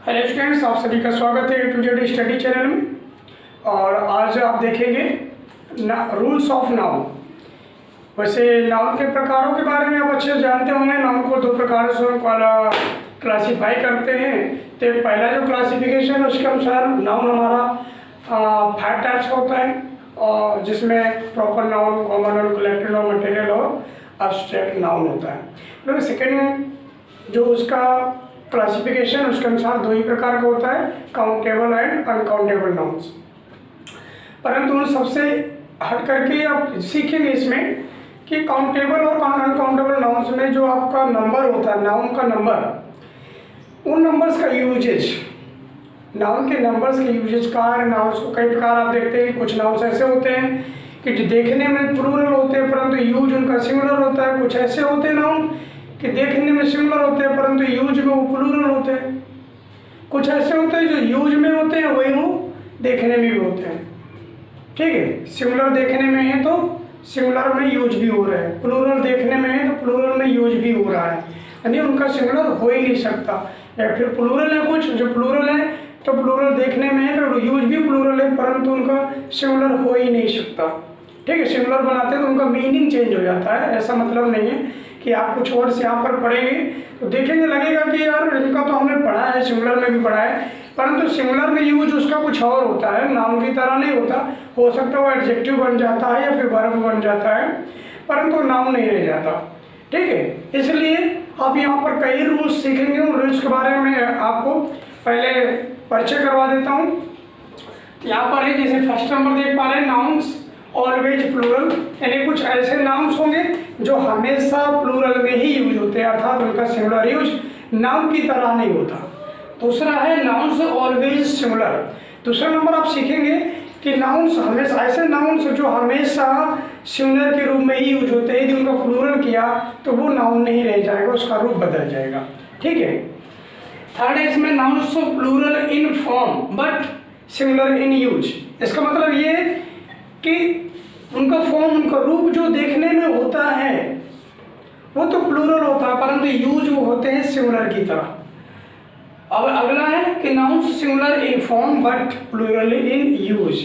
Hello students, आप सभी का स्वागत है टू जेड स्टडी चैनल में। और आज आप देखेंगे रूल्स ऑफ नाउन। वैसे नाउन के प्रकारों के बारे में आप अच्छे से जानते होंगे। नाउन को दो प्रकार से क्लासीफाई करते हैं। तो पहला जो क्लासिफिकेशन है उसके अनुसार नाउन हमारा 5 टाइप्स का होता है, और जिसमें proper noun, common noun, collective noun, material और एब्स्ट्रैक्ट नाउन होता है। तो सेकेंड जो उसका क्लासिफिकेशन उसके अनुसार दो ही प्रकार का होता है, काउंटेबल एंड अनकाउंटेबल नाउन्स। परंतु उन सबसे हट करके आप सीखेंगे इसमें कि काउंटेबल और अनकाउंटेबल नाउन्स में जो आपका नंबर होता है, नाउन का नंबर, उन नंबर्स का यूजेज, नाउन के नंबर्स के यूजेज का है। नाउन्स को कई प्रकार आप देखते हैं कि कुछ नाउन्स ऐसे होते हैं कि जो देखने में प्लूरल होते हैं परंतु यूज उनका सिंगुलर होता है। कुछ ऐसे होते हैं नाउन कि देखने में सिंगुलर होते हैं परंतु यूज में वो प्लूरल होते हैं। कुछ ऐसे होते हैं जो यूज में होते हैं वही वो देखने में भी होते हैं। ठीक है, सिंगुलर देखने में है तो सिंगुलर में यूज भी हो रहा है, प्लूरल देखने में है तो प्लूरल में यूज भी हो रहा है, यानी उनका सिंगुलर हो ही नहीं सकता। या फिर प्लूरल है कुछ जो प्लूरल है तो प्लूरल देखने में है तो यूज भी प्लूरल है परंतु उनका सिंगुलर हो ही नहीं सकता। ठीक है, सिंगुलर बनाते हैं तो उनका मीनिंग चेंज हो जाता है। ऐसा मतलब नहीं है कि आप कुछ वर्ड्स यहाँ पर पढ़ेंगे तो देखेंगे लगेगा कि यार इनका तो हमने पढ़ा है, सिंगुलर में भी पढ़ा है, परंतु सिंगुलर में यूज उसका कुछ और होता है, नाउन की तरह नहीं होता। हो सकता है वो एडजेक्टिव बन जाता है या फिर वर्ब बन जाता है, परंतु नाउन नहीं रह जाता। ठीक है, इसलिए आप यहाँ पर कई रूल्स सीखेंगे। उन रूल्स के बारे में आपको पहले परिचय करवा देता हूँ। यहाँ पर है जैसे फर्स्ट नंबर देख पा रहे हैं, नाउन्स ऑलवेज प्लूरल, यानी कुछ ऐसे नाउन्स होंगे जो हमेशा प्लूरल में ही यूज होते हैं, अर्थात उनका सिंगुलर यूज नाउन की तरह नहीं होता। दूसरा है नाउन्स ऑलवेज सिंगुलर। दूसरा नंबर आप सीखेंगे कि नाउन्स हमेशा, ऐसे नाउन्स जो हमेशा सिंगुलर के रूप में ही यूज होते हैं, यदि उनका प्लूरल किया तो वो नाउन नहीं रह जाएगा, उसका रूप बदल जाएगा। ठीक है। थर्ड है इसमें nouns plural in form but singular in use. इसका मतलब ये कि उनका फॉर्म, उनका रूप जो देखने में होता है वो तो प्लूरल होता है परंतु यूज वो होते हैं सिंगुलर की तरह। अब अगला है कि nouns singular in form but plural in use.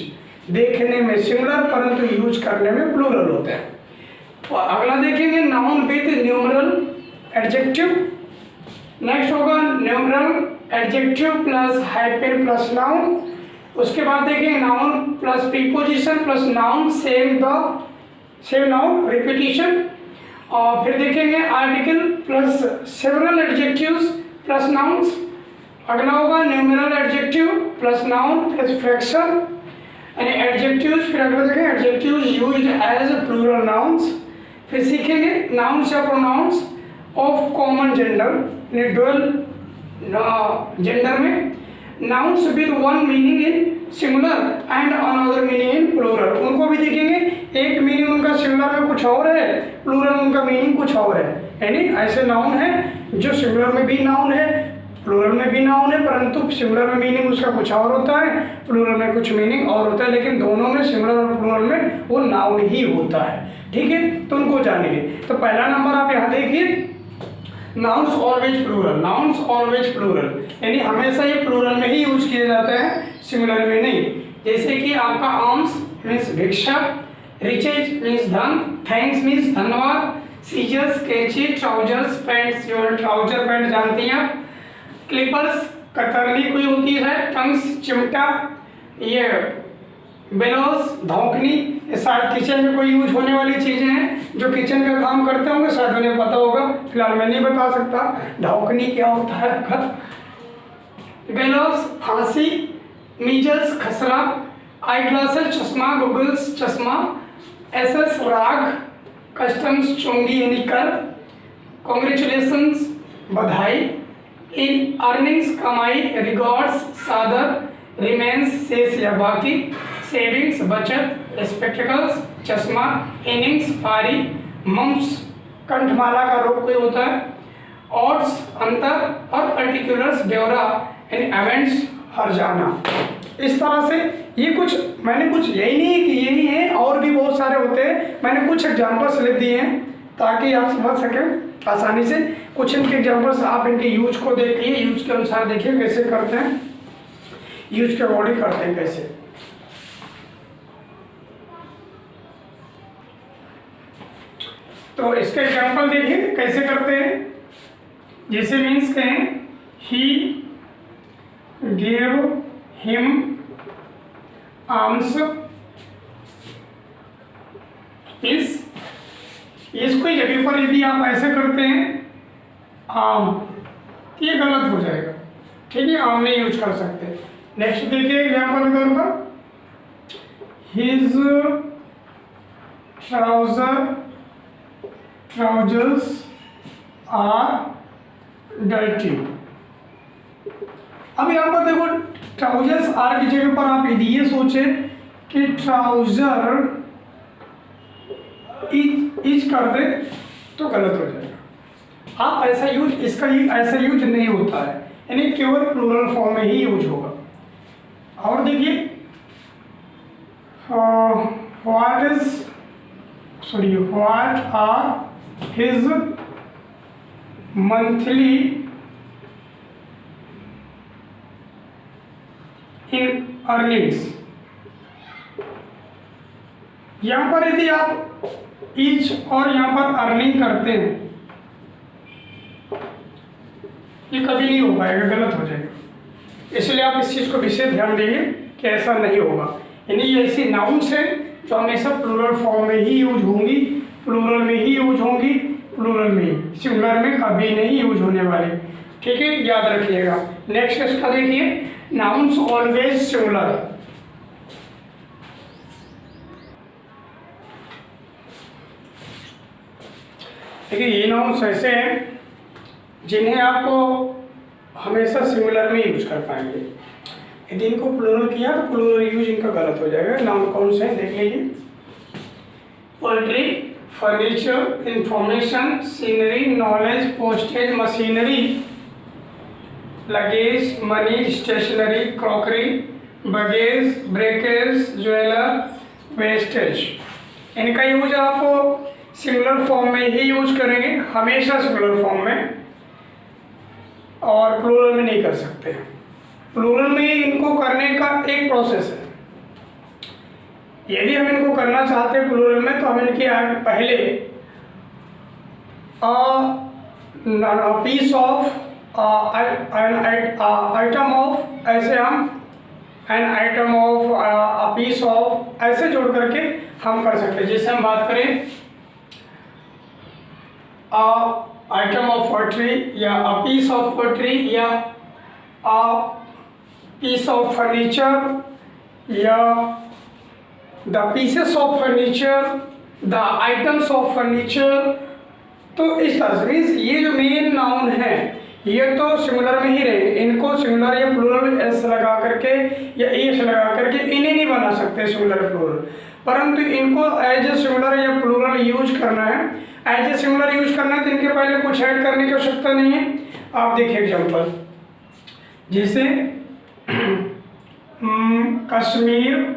देखने में सिंगुलर परंतु यूज करने में प्लूरल होते हैं। और अगला देखेंगे noun with numeral adjective. Next होगा numeral adjective plus hyphen plus noun. उसके बाद देखेंगे noun plus preposition plus noun same noun repetition. और फिर देखेंगे article plus several adjectives plus nouns. अगला होगा numeral adjective plus noun plus fraction यानी एडजेक्टिव्स। फिर अगला देखेंगे adjectives used as plural nouns. फिर सीखेंगे नाउन्स या pronouns of common gender, dual gender में nouns with one meaning in singular and another meaning in plural. उनको भी देखेंगे, एक मीनिंग उनका सिंगुलर में कुछ और है, प्लूरल में उनका मीनिंग कुछ और है। यानी ऐसे नाउन है जो सिंगुलर में भी नाउन है, प्लूरल में भी नाउन है, परंतु सिंगुलर में मीनिंग उसका कुछ और होता है, प्लूरल में कुछ मीनिंग और होता है, लेकिन दोनों में सिंगुलर और प्लूरल में वो नाउन ही होता है। ठीक है, तो उनको जानेंगे। तो पहला नंबर आप यहाँ देखिए, nouns always plural. Nouns always plural यानी हमेशा ये प्लूरल में ही यूज किए जाते हैं, सिंगुलर में नहीं। जैसे कि आपका आर्म्स मीन्स भिक्षा, रिचेज मीन्स धन, थैंक्स मीन्स धन्यवाद, सीजर्स कैंची, ट्राउजर्स पैंट्स, जो ट्राउजर पैंट जानती हैं आप, क्लिपर्स कतरनी कोई होती है, टंग्स चिमटा, ये बेलोस धौंकनी, ये सारे किचन में कोई यूज होने वाली चीज़ें हैं जो किचन का काम करते होंगे, शायद उन्हें पता होगा, फिलहाल मैं नहीं बता सकता धौंकनी क्या होता है। बेलोस फांसी, मीजल्स खसरा, आई ग्लासेस चश्मा, गूगल्स चश्मा, एसएस राग, कस्टम्स चोंगी यानी कर, कॉन्ग्रेचुलेशंस बधाई, इन अर्निंग्स कमाई, रिगॉर्ड्स सादर, रिमेंस शेष या बाकी, सेविंग्स बचत, स्पेक्टिकल्स चश्मा, इनिंग्स पारी, मम्स कंठमाला का रोग कोई होता है, ऑड्स अंतर और पर्टिकुलर्स ब्यौरा यानी इवेंट्स हर्जाना। इस तरह से ये कुछ मैंने कुछ यही नहीं कि यही है, और भी बहुत सारे होते हैं। मैंने कुछ एग्जाम्पल्स लिख दिए हैं ताकि आप समझ सकें आसानी से। कुछ इनके एग्जाम्पल्स आप इनके यूज को देखिए, यूज के अनुसार देखिए कैसे करते हैं, यूज के अकॉर्डिंग करते हैं कैसे। तो इसका एग्जाम्पल देखिए कैसे करते हैं। जैसे मीन्स कहें ही गेव हिम आर्म्स, इसको जगह पर यदि आप ऐसे करते हैं आम, ये गलत हो जाएगा, ठीक है, आम नहीं यूज कर सकते। नेक्स्ट देखिए एग्जाम्पल के तौर पर, हिज ट्राउजर्स आर डर्टी। अब यहाँ पर देखो ट्राउजर्स आर की जगह पर आप यदि ये सोचे कि ट्राउजर इज कर दे तो गलत हो जाएगा। आप ऐसा यूज, इसका ऐसा यूज नहीं होता है, यानी केवल प्लूरल फॉर्म में ही यूज होगा। और देखिए what are his monthly in earnings. यहाँ पर यदि आप ईच और यहाँ पर अर्निंग करते हैं, ये कभी नहीं हो पाएगा, गलत हो जाएगा। इसलिए आप इस चीज़ को विशेष ध्यान देंगे कि ऐसा नहीं होगा। यानी ये ऐसी नाउन्स हैं जो हमेशा प्लूरल फॉर्म में ही यूज होंगी, प्लूरल में ही यूज होंगी, प्लूरल में ही, सिंगुलर में कभी नहीं यूज होने वाले, ठीक है, याद रखिएगा। नेक्स्ट इसका देखिए, नाउन्स ऑलवेज सिंगुलर। देखिए ये नाउन्स ऐसे हैं जिन्हें आपको हमेशा सिंगुलर में यूज कर पाएंगे। यदि इनको प्लूरल किया तो प्लूरल यूज इनका गलत हो जाएगा। नाउन कौन से हैं देख लीजिए, poultry, furniture, information, scenery, knowledge, postage, machinery, luggage, money, stationery, crockery, baggage, breakage, jeweller, wastage. इनका यूज आप सिंगुलर फॉर्म में ही यूज करेंगे, हमेशा सिंगुलर फॉर्म में, और प्लूरल में नहीं कर सकते। प्लूरल में इनको करने का एक प्रोसेस है। यदि हम इनको करना चाहते हैं प्लूरल में तो हम इनके आगे पहले पीस ऑफ आइटम ऑफ, ऐसे हम an item of, piece of, ऐसे जोड़ करके हम कर सकते हैं। जैसे हम बात करें आइटम ऑफ पोएट्री, या अ पीस ऑफ पोएट्री, या अ पीस ऑफ फर्नीचर, या the pieces of furniture, the items of furniture. तो इस तरह से मीन्स ये जो मेन नाउन है ये तो सिंगुलर में ही रहेंगे। इनको सिंगुलर या प्लूरल एस लगा करके या एस लगा करके इन्हें नहीं बना सकते सिंगुलर प्लूरल, परंतु इनको एज ए सिंगुलर या प्लूरल यूज करना है। एज ए सिंगुलर यूज करना है तो इनके पहले कुछ ऐड करने की आवश्यकता नहीं है। आप देखिए एग्जाम्पल, जैसे Kashmir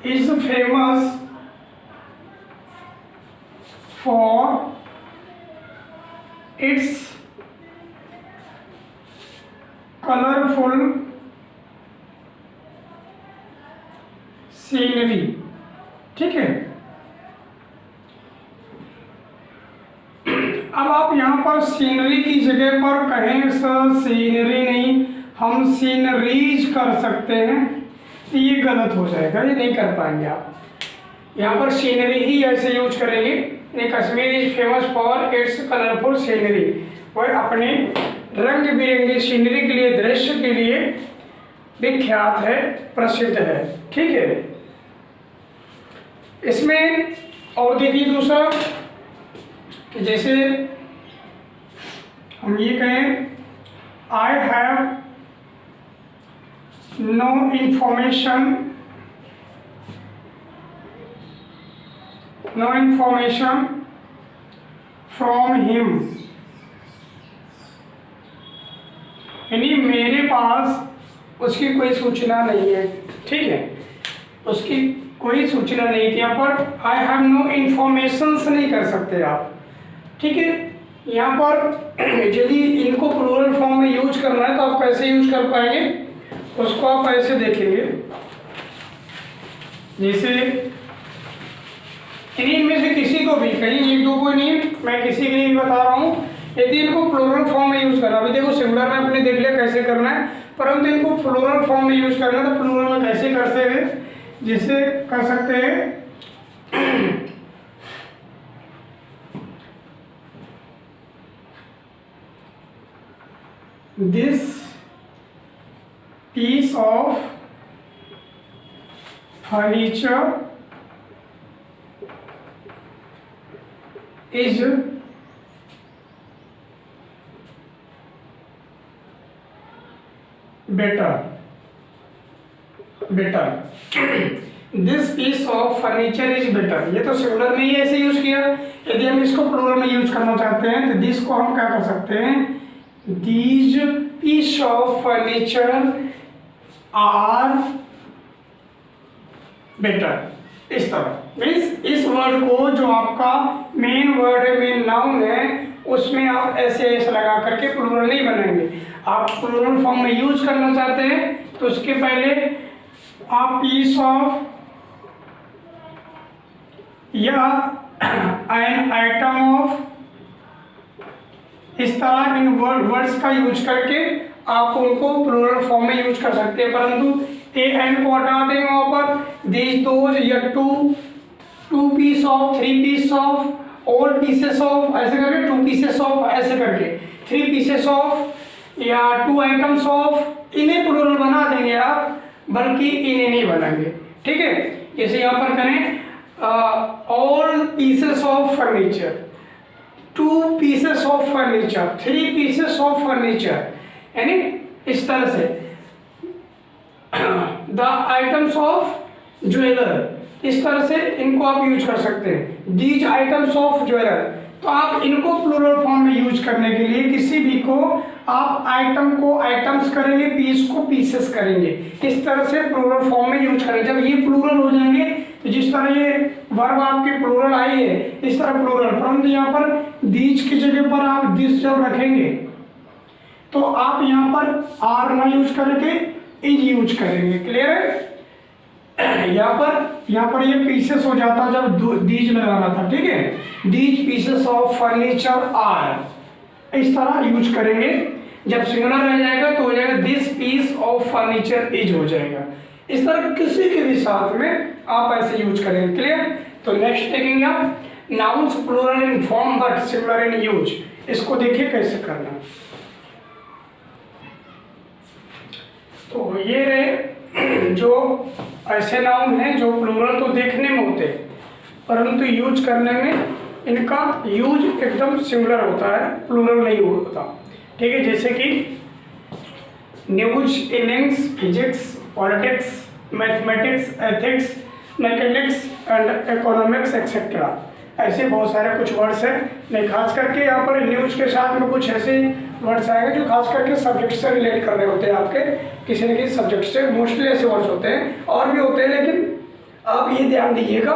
is famous for its colourful scenery, ठीक है। अब आप यहाँ पर सीनरी की जगह पर कहें सर सीनरी नहीं, हम सीनरीज कर सकते हैं, तो ये गलत हो जाएगा, ये नहीं कर पाएंगे आप। यहाँ पर सीनरी ही ऐसे यूज करेंगे। Kashmir is famous for its colourful scenery, वह अपने रंग बिरंगी सीनरी के लिए, दृश्य के लिए विख्यात है, प्रसिद्ध है, ठीक है। इसमें और देखिए दूसरा कि जैसे हम ये कहें I have no information from him, यानी मेरे पास उसकी कोई सूचना नहीं है, ठीक है, उसकी कोई सूचना नहीं थी। यहाँ पर आई हैव नो इन्फॉर्मेशंस नहीं कर सकते आप, ठीक है। यहाँ पर यदि इनको प्लूरल फॉर्म में यूज करना है तो आप कैसे यूज कर पाएंगे, उसको आप ऐसे देखेंगे, जैसे इनमें से किसी को भी, कहीं एक दो को नहीं, मैं किसी के लिए भी बता रहा हूँ, यदि इनको प्लूरल फॉर्म में यूज करना, अभी देखो सिंगुलर में अपने देख लिया कैसे करना है, परंतु इनको प्लूरल फॉर्म में यूज करना है तो प्लूरल में कैसे करते हैं, जिसे कर सकते हैं this piece of furniture is better this piece of furniture is better. ये तो सिंगुलर में ही ऐसे यूज किया, यदि हम इसको प्लूरल में यूज करना चाहते हैं तो दिस को हम क्या कर सकते हैं, these piece of furniture are better. इस तरह मीन्स इस वर्ड को, जो आपका मेन वर्ड है, मेन नाउन है, उसमें आप ऐसे ऐसे लगा करके प्लूरल नहीं बनाएंगे। आप प्लूरल फॉर्म में यूज करना चाहते हैं तो उसके पहले आप पीस ऑफ या एन आइटम ऑफ, इस तरह इन वर्ड्स का यूज करके आप उनको प्लूरल फॉर्म में यूज कर सकते हैं, परंतु ए एन को हटा देंगे वहाँ पर, दिस दोज या two piece of, three piece of, all pieces of, ऐसे करके टू पीसेस ऑफ, ऐसे करके थ्री पीसेस ऑफ या टू आइटम्स ऑफ, इन्हें प्लूरल बना देंगे आप, बल्कि इन्हें नहीं बनाएंगे, ठीक है। जैसे यहाँ पर करें all pieces of furniture, to pieces of furniture, three pieces of furniture, यानी इस तरह से द आइटम्स ऑफ ज्वेलर, इस तरह से इनको आप यूज कर सकते हैं, दीज आइटम्स ऑफ ज्वेलर। तो आप इनको प्लूरल फॉर्म में यूज करने के लिए किसी भी को आप आइटम को आइटम्स करेंगे, पीस को पीसेस करेंगे, इस तरह से प्लूरल फॉर्म में यूज करेंगे। जब ये प्लूरल हो जाएंगे तो जिस तरह ये वर्ब आपके प्लूरल आई है इस तरह प्लूरल, परंतु यहाँ पर दीज की जगह पर आप दिस जब रखेंगे तो आप यहाँ पर आर ना यूज करके इज यूज करेंगे। क्लियर है? यहाँ पर ये पीसेस हो जाता जब दीज लगाना था, ठीक है। These pieces of furniture are, इस तरह यूज करेंगे। जब सिंगुलर रह जाएगा तो हो जाएगा this piece of furniture is हो जाएगा। इस तरह किसी के भी साथ में आप ऐसे यूज करेंगे। क्लियर? तो नेक्स्ट देखेंगे आप nouns plural in form but singular in use. इसको देखिए कैसे करना। तो ये रहे जो ऐसे नाउन हैं जो प्लूरल तो देखने में होते हैं परंतु यूज करने में इनका यूज एकदम सिंगुलर होता है, प्लूरल नहीं होता, ठीक है। जैसे कि news, innings, physics, politics, mathematics, ethics, mechanics and economics etcetera, ऐसे बहुत सारे कुछ वर्ड्स हैं। नहीं, खास करके यहाँ पर न्यूज के साथ में कुछ ऐसे वर्ड्स आएंगे जो खास करके सब्जेक्ट से रिलेट कर रहे होते हैं, आपके किसी न किसी सब्जेक्ट से। मोस्टली ऐसे वर्ड्स होते हैं, और भी होते हैं, लेकिन आप ये ध्यान दीजिएगा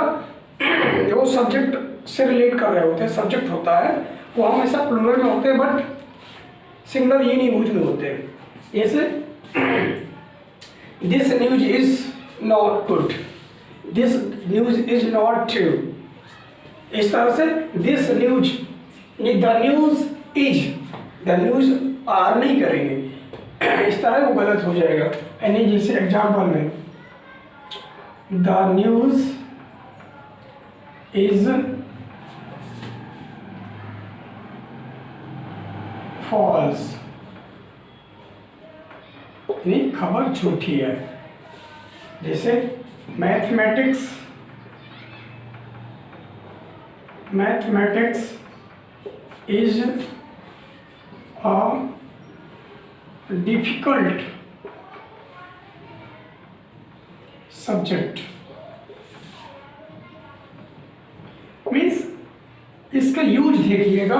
जो सब्जेक्ट से रिलेट कर रहे होते हैं, सब्जेक्ट होता है वो हमेशा प्लूरल में होते हैं बट सिंगुलर ये नहीं यूज में होते हैं। जैसे this news is not good, this news is not true, इस तरह से this news, the news is, the news are नहीं करेंगे, इस तरह वो गलत हो जाएगा। यानी जैसे एग्जाम्पल में द न्यूज इज फॉल्स, यानी खबर झूठी है। जैसे mathematics is a difficult subject, means इसका यूज देखिएगा,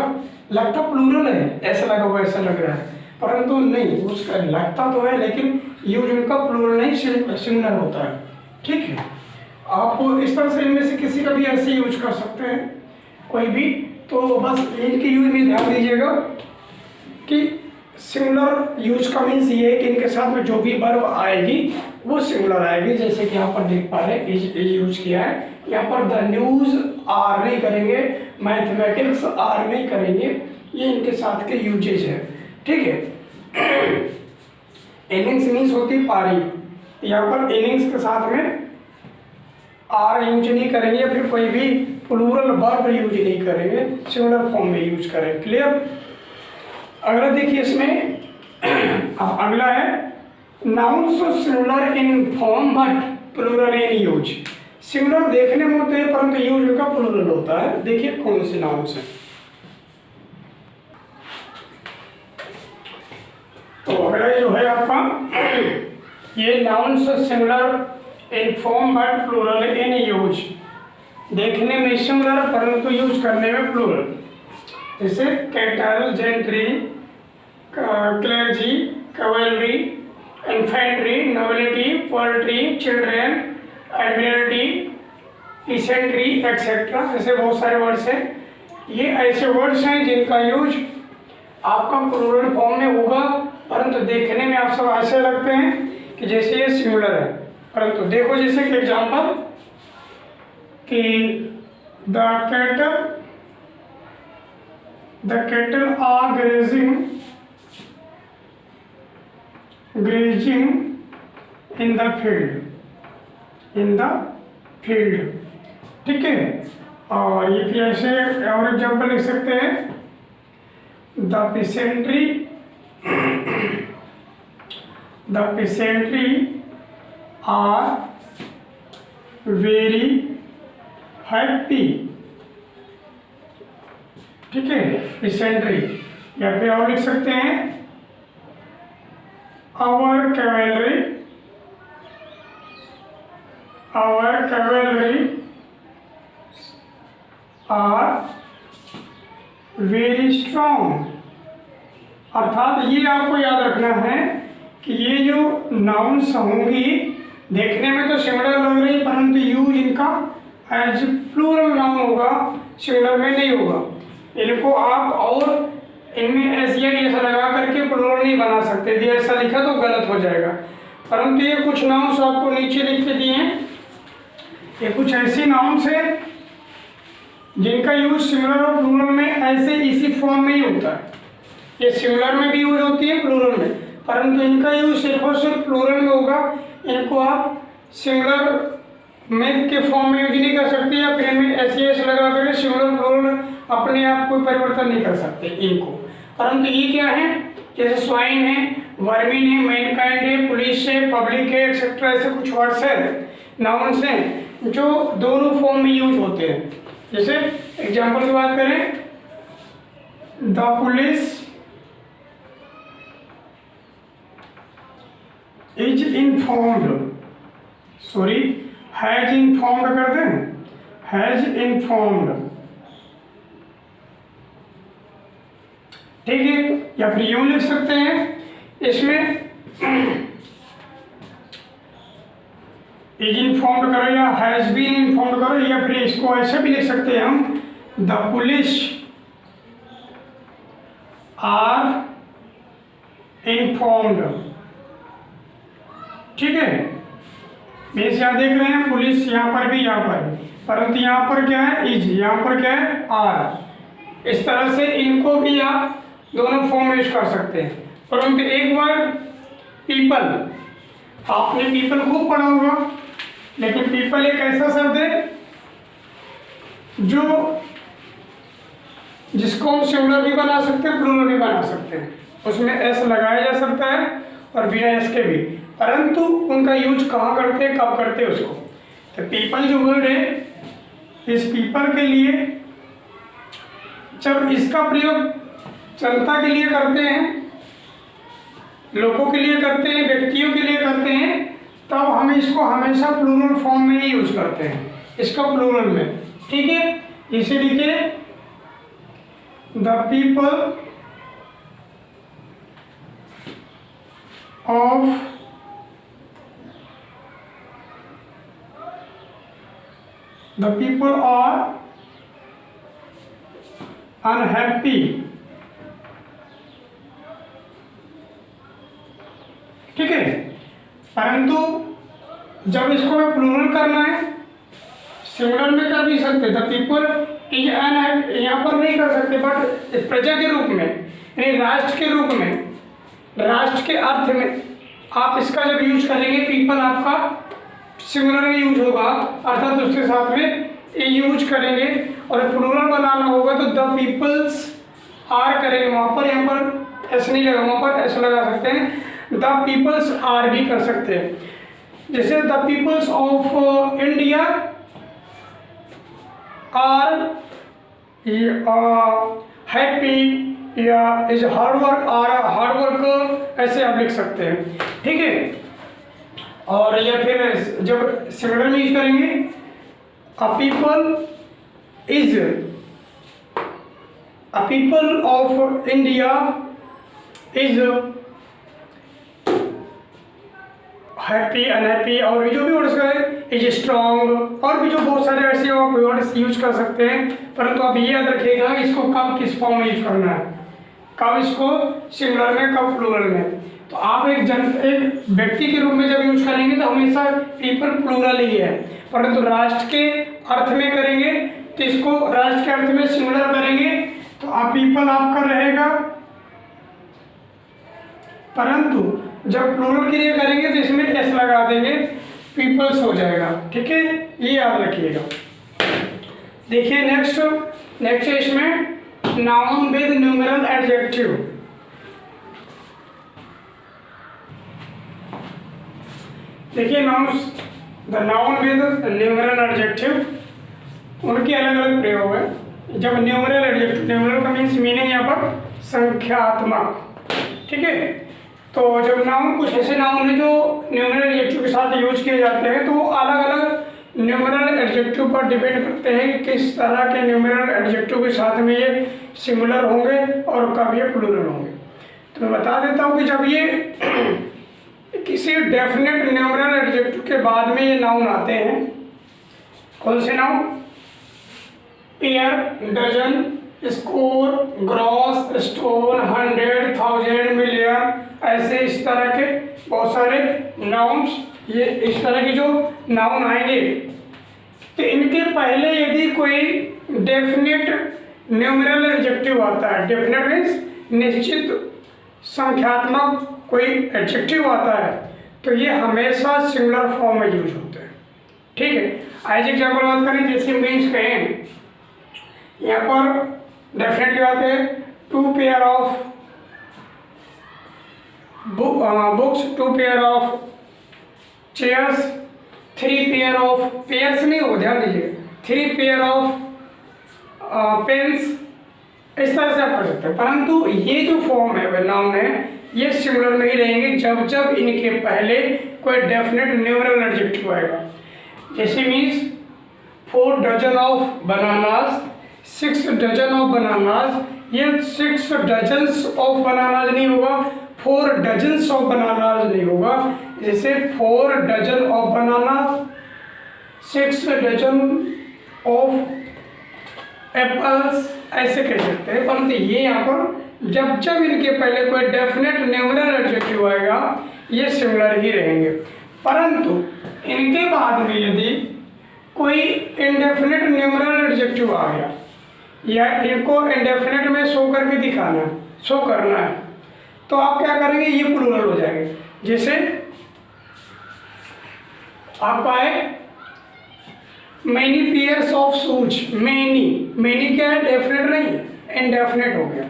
लगता प्लूरल है, ऐसा लगा हुआ ऐसा लग रहा है, परंतु नहीं, उसका लगता तो है लेकिन यूज उनका प्लूरल नहीं सिंगुलर होता है, ठीक है। आप इस तरह से इनमें से किसी का भी ऐसे यूज कर सकते हैं कोई भी। तो बस इनके यूज में ध्यान दीजिएगा कि सिंगुलर यूज का मीन्स ये है कि इनके साथ में जो भी वर्ब आएगी वो सिंगुलर आएगी। जैसे कि यहाँ पर देख पा रहे हैं इज यूज किया है, यहाँ पर द न्यूज आर नहीं करेंगे, मैथमेटिक्स आर नहीं करेंगे, ये इनके साथ के यूजेज है। ठीक है। इनिंग्स मीन्स होती है पारी, यहाँ पर इनिंग्स के साथ में आर यूज नहीं करेंगे या फिर कोई भी प्लूरल वर्ब यूज नहीं करेंगे, सिंगुलर फॉर्म में यूज करें। क्लियर। अगला देखिए इसमें अब अगला है nouns singular in form but plural in use. Singular देखने में होते हैं परंतु यूज उनका प्लूरल होता है। देखिए कौन से नाउन्स हैं। तो अगला जो है आपका ये nouns singular in form but plural in use, देखने में सिंगुलर परंतु यूज करने में प्लूरल। जैसे cattle, gentry, clergy, cavalry, infantry, nobility, poultry, children, admiralty, peasantry etcetera. ऐसे बहुत सारे वर्ड्स हैं। ये ऐसे वर्ड्स हैं जिनका यूज आपका प्लूरल फॉर्म में होगा परंतु देखने में आप सब ऐसे लगते हैं कि जैसे ये सिंगुलर है, परंतु देखो जैसे कि एग्जांपल कि the cattle are grazing in the field. ठीक है। और ये फिर ऐसे और एग्जांपल लिख सकते हैं the peasantry are very happy। ठीक है, peasantry। या फिर और लिख सकते हैं our cavalry are very strong. अर्थात ये आपको याद रखना है कि ये जो नाउन्स होंगी देखने में तो सिंगुलर लग रही परंतु यूज इनका एज प्लूरल नाउन होगा, सिंगुलर में नहीं होगा। इनको आप और इनमें ऐसा लगा करके प्लूरल नहीं बना सकते। यदि ऐसा लिखा तो गलत हो जाएगा। परंतु ये कुछ नाउन्स आपको नीचे लिख के दिए हैं, ये कुछ ऐसी नाउन्स है जिनका यूज सिंगुलर और प्लूरल में ऐसे इसी फॉर्म में ही होता है। ये सिंगुलर में भी यूज होती है, प्लूरल में, परंतु इनका यूज सिर्फ और सिर्फ प्लूरल में होगा। इनको आप सिंगुलर में के फॉर्म में यूज नहीं कर सकते या फिर इनमें ऐसे लगा करके सिंगुलर प्लूरल अपने आप कोई परिवर्तन नहीं कर सकते इनको। परंतु ये क्या है, जैसे स्वाइन है, वर्मिन है, मैनकाइंड है, पुलिस है, पब्लिक है एक्सेट्रा, ऐसे कुछ वर्ड्स है, नाउन्स हैं जो दोनों फॉर्म में यूज होते हैं। जैसे एग्जाम्पल की बात करें, the police is informed, sorry has informed कर दें, हैज इन्फॉर्म्ड। ठीक है। या फिर यूं लिख सकते हैं इसमें इज इन्फॉर्म्ड करो या हैज बीन इन्फॉर्म्ड करो, या फिर इसको ऐसे भी लिख सकते हैं हम, द पुलिस आर इन्फॉर्म्ड। ठीक है। मीन्स यहाँ देख रहे हैं पुलिस यहाँ पर भी, यहाँ पर भी, परंतु यहाँ पर क्या है इज, यहाँ पर क्या है आर। इस तरह से इनको भी आप दोनों फॉर्म में यूज कर सकते हैं। परंतु एक वर्ड पीपल, आपने पीपल खूब पढ़ा होगा, लेकिन पीपल एक ऐसा शब्द है जिसको हम सिंगुलर भी बना सकते हैं, प्लूरल भी बना सकते हैं। उसमें एस लगाया जा सकता है और बिना एस के भी, परंतु उनका यूज कहाँ करते हैं, कब करते हैं उसको। तो पीपल जो वर्ड है, इस पीपल के लिए जब इसका प्रयोग जनता के लिए करते हैं, लोगों के लिए करते हैं, व्यक्तियों के लिए करते हैं, तब हम इसको हमेशा प्लूरल फॉर्म में ही यूज करते हैं, इसका प्लूरल में। ठीक है। इसे लिखिए the people of the people are unhappy. ठीक है, परंतु जब इसको प्लूरल करना है, सिंगुलर में कर भी सकते, द पीपल इज अनहैप्पी यहाँ पर नहीं कर सकते, बट प्रजा के रूप में यानी राष्ट्र के रूप में, राष्ट्र के अर्थ में आप इसका जब यूज करेंगे, पीपल आपका सिंगुलर में यूज होगा, अर्थात उसके साथ में ए यूज करेंगे, और प्लूरल बनाना होगा तो द पीपल्स आर करेंगे वहाँ पर, यहाँ पर एस नहीं लगा, वहाँ पर एस लगा सकते हैं, द पीपल्स आर भी कर सकते हैं। जैसे the peoples of India are happy या is hard work, are hard work, ऐसे आप लिख सकते हैं। ठीक है, और या फिर जब सिंगुलर में यूज करेंगे, a people of India is happy, unhappy, और जो भी वर्ड्स करें, इज स्ट्रॉन्ग, और भी जो बहुत सारे ऐसे वर्ड्स यूज कर सकते हैं। परंतु आप ये याद रखिएगा इसको कब किस फॉर्म में यूज करना है, कब इसको सिंगुलर में, कब प्लूरल में। तो आप एक व्यक्ति के रूप में जब यूज करेंगे तो हमेशा पीपल प्लूरल ही है, परंतु राष्ट्र के अर्थ में करेंगे तो इसको राष्ट्र के अर्थ में सिंगुलर करेंगे तो आप पीपल आपका रहेगा, परंतु जब प्लूरल के लिए करेंगे तो इसमें एस लगा देंगे, पीपल्स हो जाएगा। ठीक है, ये याद रखिएगा। देखिए नेक्स्ट है इसमें नाउन विद न्यूमेरल एडजेक्टिव। देखिए the noun with numeral adjective, उनके अलग अलग प्रयोग है। जब न्यूमेरल एडजेक्टिव, न्यूमेरल का मीन्स मीनिंग यहाँ पर संख्यात्मक। ठीक है, तो जब नाउन, कुछ ऐसे नाउन है जो न्यूमेरल एडजेक्टिव के साथ यूज किए जाते हैं, तो वो अलग अलग न्यूमेरल एडजेक्टिव पर डिपेंड करते हैं कि किस तरह के न्यूमेरल एडजेक्टिव के साथ में ये सिंगुलर होंगे और कब ये प्लूरल होंगे। तो मैं बता देता हूँ कि जब ये किसी डेफिनेट न्यूमेरल एडजेक्टिव के बाद में ये नाउन आते हैं, कौन से noun, pair, dozen, score, gross, stone, 100, 1000, million, ऐसे इस तरह के बहुत सारे नाउन्स, ये इस तरह के जो नाउन आएंगे, तो इनके पहले यदि कोई डेफिनेट न्यूमेरल एडजेक्टिव आता है, डेफिनेट मीन्स निश्चित संख्यात्मक कोई एडजेक्टिव आता है, तो ये हमेशा सिंगुलर फॉर्म में यूज होते हैं। ठीक है, आज एग्जाम्पल बात करें, जैसे मीन्स कहें, यहाँ पर डेफिनेटली आते हैं 2 pair of books, 2 pair of chairs, 3 pair of, pairs नहीं हो, ध्यान दीजिए, 3 पेयर ऑफ पेन्स, इस तरह से आप कर सकते हैं। परंतु ये जो फॉर्म है, वह नाउन है, ये सिंगुलर में ही रहेंगे जब जब इनके पहले कोई डेफिनेट न्यूमेरल एडजेक्टिव आएगा। जैसे means 4 dozen of bananas, 6 dozen of bananas, ये 6 डजन्स ऑफ बनानास नहीं होगा, 4 डजन्स ऑफ बनानास नहीं होगा। जैसे 4 dozen of bananas, 6 dozen of apples, ऐसे कह सकते हैं। परंतु ये यहाँ पर जब जब इनके पहले कोई डेफिनेट न्यूमेरल एडजेक्टिव आएगा, ये सिंगुलर ही रहेंगे। परंतु इनके बाद में यदि कोई इंडेफिनेट न्यूमेरल एडजेक्टिव आ गया, या इनको इंडेफिनेट में शो करके दिखाना, शो करना है, तो आप क्या करेंगे, ये प्लूरल हो जाएंगे। जैसे आप आए many pairs of shoes, many क्या है, डेफिनेट नहीं है, इनडेफिनेट हो गया।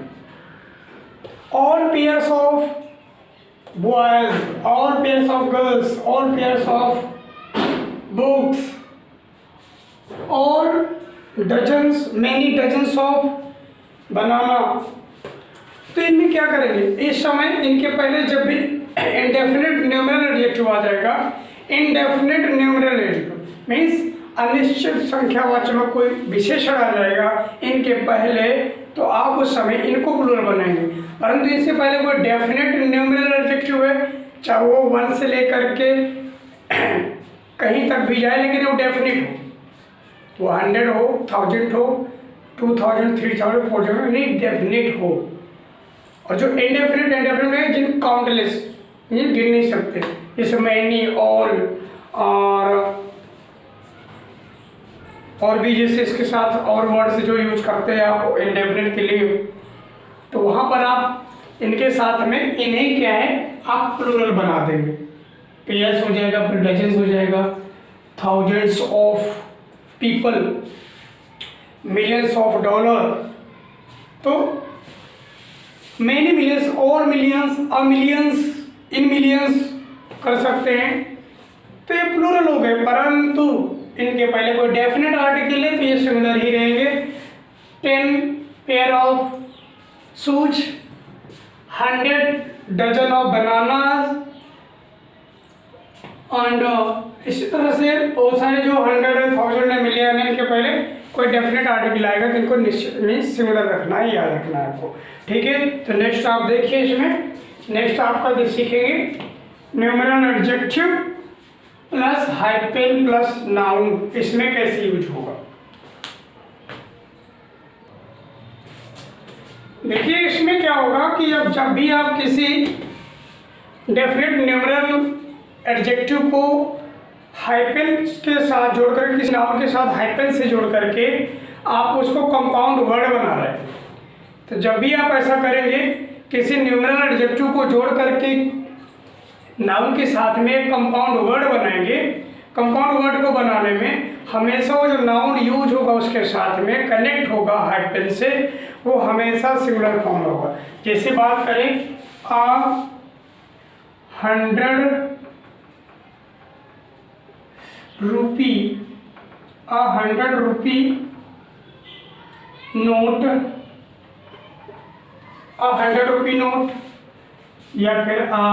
All pairs of boys, all pairs of girls, all pairs of books, और dozens, many dozens of banana. तो इनमें क्या करेंगे, इस समय इनके पहले जब भी इंडेफिनेट न्यूमेरल एडजेक्टिव आ जाएगा, इंडेफिनेट न्यूमेरल एडजेक्टिव मीन्स अनिश्चित संख्यावाचक कोई विशेषण आ जाएगा इनके पहले, तो आप उस समय इनको प्लूरल बनाएंगे। परंतु इससे पहले कोई डेफिनेट न्यूमेरल एडजेक्टिव है, चाहे वो 1 से लेकर के कहीं तक भी जाए, लेकिन वो डेफिनेट हो, वो 100 हो, 1000 हो, 2000, 3000, 4000 नहीं, डेफिनेट हो। और जो इंडेफिनेट में जिन काउंटलेस, ये गिन नहीं सकते, जैसे मैनी, ऑल और भी जैसे इसके साथ और वर्ड्स जो यूज करते हैं आप इंडेफिनेट के लिए, तो वहाँ पर आप इनके साथ में इन्हें क्या है आप प्लूरल बना देंगे। पेयर्स हो जाएगा, फिर डजन्स हो जाएगा, thousands of people, millions of dollar, तो मैनी मिलियंस, और millions, a millions, in millions कर सकते हैं, तो ये प्लूरल हो गए। परंतु इनके पहले कोई डेफिनेट आर्टिकल है तो ये सिंगुलर ही रहेंगे। 10 pair of shoes, 100 dozen of bananas, and इसी तरह से बहुत सारे जो 100 है, 1000 है, मिलियन है, इनके पहले कोई डेफिनेट आर्टिकल आएगा तो इनको निश्चित मीन्स सिंगुलर रखना है, याद रखना है आपको। ठीक है, तो नेक्स्ट आप देखिए, इसमें नेक्स्ट आपका सीखेंगे numeral adjective plus hyphen plus noun, इसमें कैसे यूज होगा। देखिए इसमें क्या होगा कि जब भी आप किसी डेफिनेट न्यूमेरल एडजेक्टिव को हाइपेन के साथ जोड़कर, किसी नाउन के साथ हाइपेन से जोड़ करके आप उसको कंपाउंड वर्ड बना रहे हैं, तो जब भी आप ऐसा करेंगे किसी न्यूमेरल एडजेक्टिव को जोड़ करके नाउन के साथ में कंपाउंड वर्ड बनाएंगे, कंपाउंड वर्ड को बनाने में हमेशा वो जो नाउन यूज होगा उसके साथ में कनेक्ट होगा हाइपेन से, वो हमेशा सिंगुलर फॉर्म होगा। जैसे बात करें आ 100 रुपी, a 100 rupee note, a 100 rupee note, या फिर a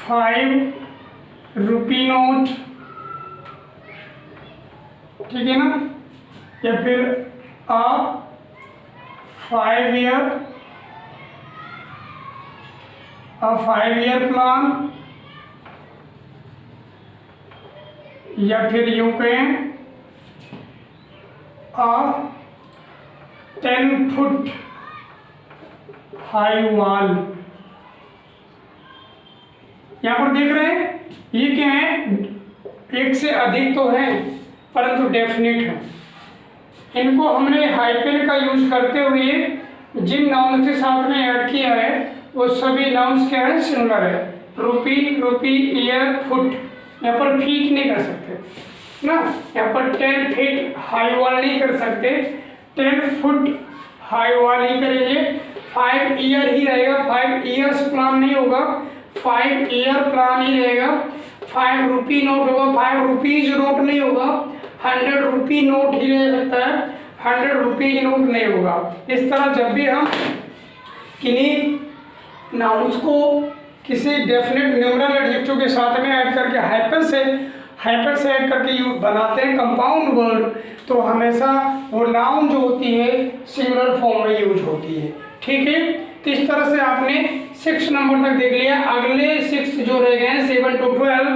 5 रुपी नोट, ठीक है ना, या फिर a 5 ईयर प्लान, या फिर यूं कहें a 10 फुट हाई वॉल। यहाँ पर देख रहे हैं ये क्या है, एक से अधिक तो है परंतु डेफिनेट है। इनको हमने हाइपेन का यूज करते हुए जिन नाउन्स के साथ में ऐड किया है वो सभी नाउन्स क्या है, सिंगुलर है। रुपी, रुपी, ईयर, फुट, यहाँ पर फीट नहीं कर सकते ना, यहाँ पर 10 फीट हाई वॉल नहीं कर सकते, 10 फुट हाई वॉल ही करेंगे। 5 ईयर ही रहेगा, 5 ईयर्स प्लान नहीं होगा, 5 ईयर प्लान ही रहेगा। 5 रुपी नोट होगा, 5 रुपीज नोट नहीं होगा, 100 रुपी नोट ही रह सकता है, 100 रुपीज नोट नहीं होगा। इस तरह जब भी हम किन्हीं नाउन्स को किसी डेफिनेट न्यूमेरल एडजेक्टिव के साथ में ऐड करके हाइपेन से ऐड करके यूज बनाते हैं कंपाउंड वर्ड, तो हमेशा वो नाउन जो होती है सिंगुलर फॉर्म में यूज होती है। ठीक है, तो इस तरह से आपने 6 नंबर तक देख लिया। अगले 6 जो रह गए हैं 7 to 12,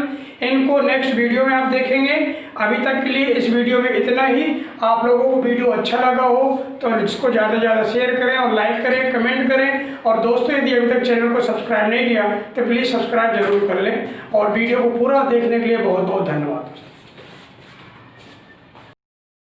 इनको नेक्स्ट वीडियो में आप देखेंगे। अभी तक के लिए इस वीडियो में इतना ही। आप लोगों को वीडियो अच्छा लगा हो तो इसको ज़्यादा से ज़्यादा शेयर करें और लाइक करें, कमेंट करें। और दोस्तों यदि अभी तक चैनल को सब्सक्राइब नहीं किया तो प्लीज़ सब्सक्राइब जरूर कर लें। और वीडियो को पूरा देखने के लिए बहुत बहुत धन्यवाद।